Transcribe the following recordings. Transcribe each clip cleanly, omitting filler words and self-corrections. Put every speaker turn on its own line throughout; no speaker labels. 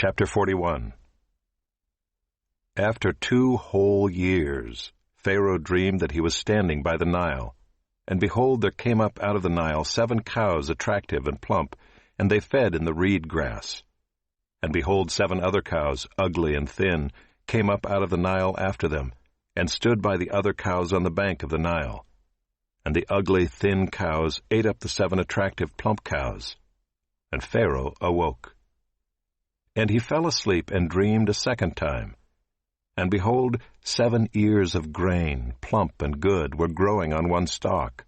Chapter 41. After 2 whole years, Pharaoh dreamed that he was standing by the Nile. And behold, there came up out of the Nile 7 cows attractive and plump, and they fed in the reed grass. And behold, 7 other cows, ugly and thin, came up out of the Nile after them, and stood by the other cows on the bank of the Nile. And the ugly, thin cows ate up the 7 attractive, plump cows. And Pharaoh awoke. And he fell asleep and dreamed a second time. And behold, 7 ears of grain, plump and good, were growing on one stalk.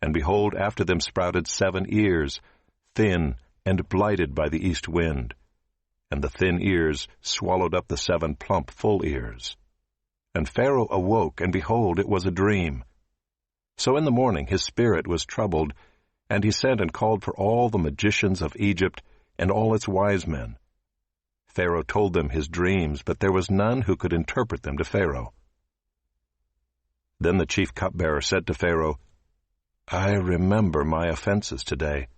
And behold, after them sprouted 7 ears, thin and blighted by the east wind. And the thin ears swallowed up the 7 plump, full ears. And Pharaoh awoke, and behold, it was a dream. So in the morning his spirit was troubled, and he sent and called for all the magicians of Egypt and all its wise men. Pharaoh told them his dreams, but there was none who could interpret them to Pharaoh. Then the chief cupbearer said to Pharaoh, I remember my offenses today,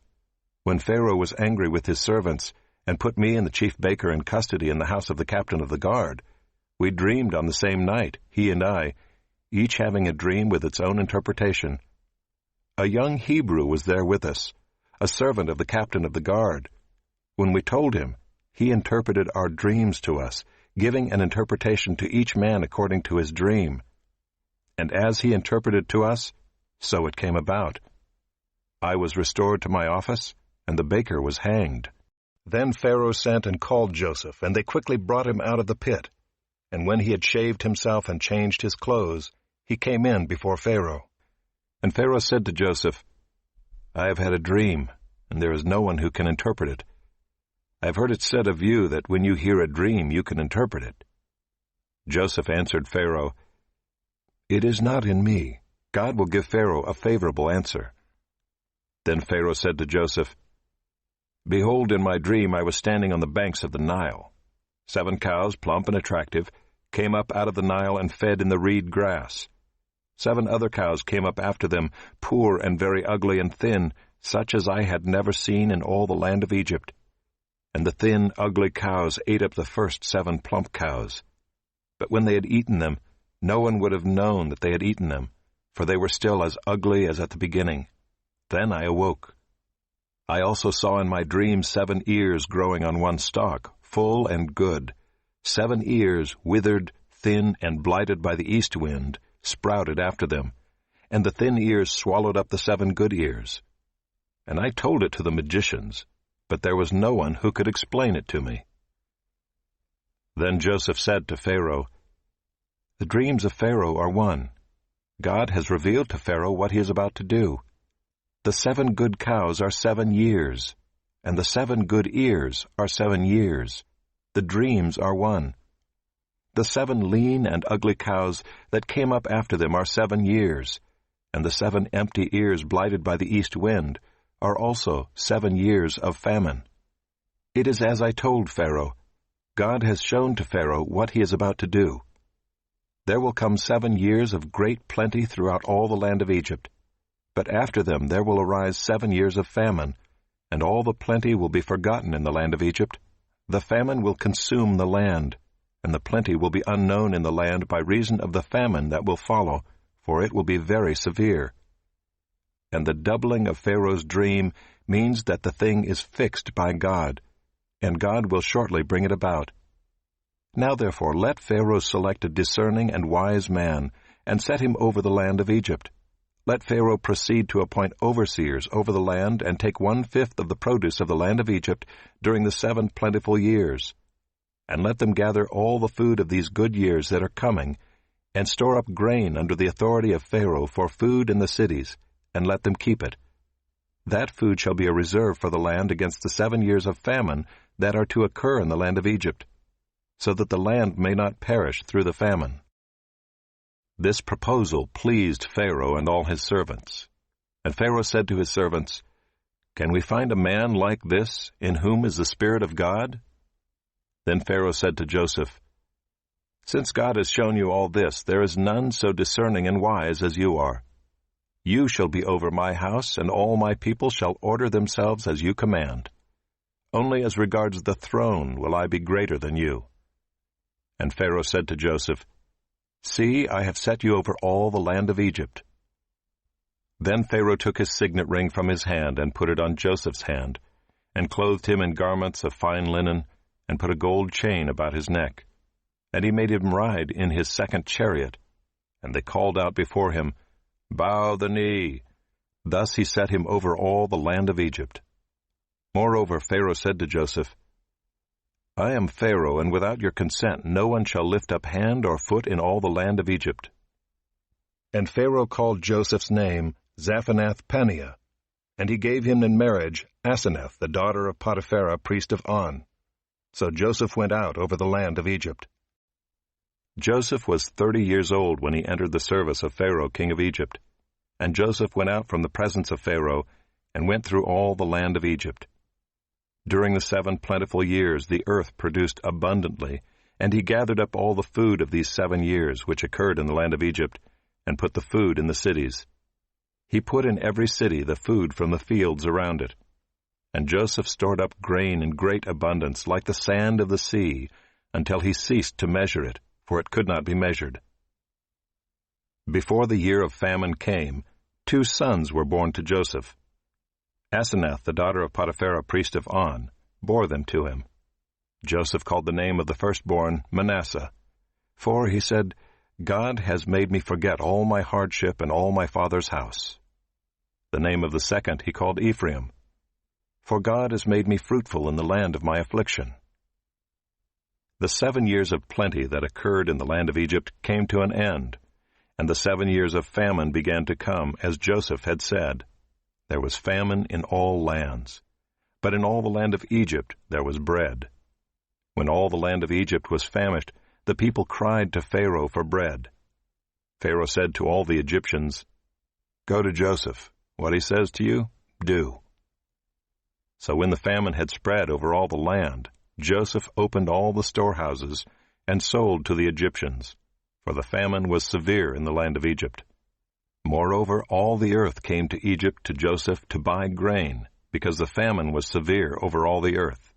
when Pharaoh was angry with his servants and put me and the chief baker in custody in the house of the captain of the guard. We dreamed on the same night, he and I, each having a dream with its own interpretation. A young Hebrew was there with us, a servant of the captain of the guard. When we told him, he interpreted our dreams to us, giving an interpretation to each man according to his dream. And as he interpreted to us, so it came about. I was restored to my office, and the baker was hanged. Then Pharaoh sent and called Joseph, and they quickly brought him out of the pit. And when he had shaved himself and changed his clothes, he came in before Pharaoh. And Pharaoh said to Joseph, I have had a dream, and there is no one who can interpret it. I have heard it said of you that when you hear a dream, you can interpret it. Joseph answered Pharaoh, It is not in me. God will give Pharaoh a favorable answer. Then Pharaoh said to Joseph, Behold, in my dream I was standing on the banks of the Nile. 7 cows, plump and attractive, came up out of the Nile and fed in the reed grass. 7 other cows came up after them, poor and very ugly and thin, such as I had never seen in all the land of Egypt. And the thin, ugly cows ate up the first 7 plump cows. But when they had eaten them, no one would have known that they had eaten them, for they were still as ugly as at the beginning. Then I awoke. I also saw in my dream 7 ears growing on one stalk, full and good. 7 ears, withered, thin, and blighted by the east wind, sprouted after them, and the thin ears swallowed up the 7 good ears. And I told it to the magicians, but there was no one who could explain it to me. Then Joseph said to Pharaoh, The dreams of Pharaoh are one. God has revealed to Pharaoh what he is about to do. The 7 good cows are 7 years, and the 7 good ears are 7 years. The dreams are one. The 7 lean and ugly cows that came up after them are 7 years, and the 7 empty ears blighted by the east wind are also 7 years of famine. It is as I told Pharaoh. God has shown to Pharaoh what he is about to do. There will come 7 years of great plenty throughout all the land of Egypt, but after them there will arise 7 years of famine, and all the plenty will be forgotten in the land of Egypt. The famine will consume the land, and the plenty will be unknown in the land by reason of the famine that will follow, for it will be very severe. And the doubling of Pharaoh's dream means that the thing is fixed by God, and God will shortly bring it about. Now therefore let Pharaoh select a discerning and wise man, and set him over the land of Egypt. Let Pharaoh proceed to appoint overseers over the land, and take 1/5 of the produce of the land of Egypt during the 7 plentiful years. And let them gather all the food of these good years that are coming, and store up grain under the authority of Pharaoh for food in the cities, and let them keep it. That food shall be a reserve for the land against the 7 years of famine that are to occur in the land of Egypt, so that the land may not perish through the famine. This proposal pleased Pharaoh and all his servants. And Pharaoh said to his servants, Can we find a man like this, in whom is the Spirit of God? Then Pharaoh said to Joseph, Since God has shown you all this, there is none so discerning and wise as you are. You shall be over my house, and all my people shall order themselves as you command. Only as regards the throne will I be greater than you." And Pharaoh said to Joseph, "See, I have set you over all the land of Egypt." Then Pharaoh took his signet ring from his hand and put it on Joseph's hand, and clothed him in garments of fine linen, and put a gold chain about his neck. And he made him ride in his second chariot. And they called out before him, "Bow the knee." Thus he set him over all the land of Egypt. Moreover, Pharaoh said to Joseph, "I am Pharaoh, and without your consent no one shall lift up hand or foot in all the land of Egypt." And Pharaoh called Joseph's name Zaphanath-Paneah, and he gave him in marriage Asenath, the daughter of Potiphera, priest of On. So Joseph went out over the land of Egypt. Joseph was 30 years old when he entered the service of Pharaoh, king of Egypt. And Joseph went out from the presence of Pharaoh, and went through all the land of Egypt. During the 7 plentiful years the earth produced abundantly, and he gathered up all the food of these 7 years which occurred in the land of Egypt, and put the food in the cities. He put in every city the food from the fields around it. And Joseph stored up grain in great abundance, like the sand of the sea, until he ceased to measure it, for it could not be measured. Before the year of famine came, 2 sons were born to Joseph. Asenath, the daughter of Potiphera, priest of On, bore them to him. Joseph called the name of the firstborn Manasseh, for, he said, "God has made me forget all my hardship and all my father's house." The name of the second he called Ephraim, for God has made me fruitful in the land of my affliction. The 7 years of plenty that occurred in the land of Egypt came to an end, and the 7 years of famine began to come, as Joseph had said. There was famine in all lands, but in all the land of Egypt there was bread. When all the land of Egypt was famished, the people cried to Pharaoh for bread. Pharaoh said to all the Egyptians, "Go to Joseph. What he says to you, do." So when the famine had spread over all the land, Joseph opened all the storehouses and sold to the Egyptians, for the famine was severe in the land of Egypt. Moreover, all the earth came to Egypt to Joseph to buy grain, because the famine was severe over all the earth.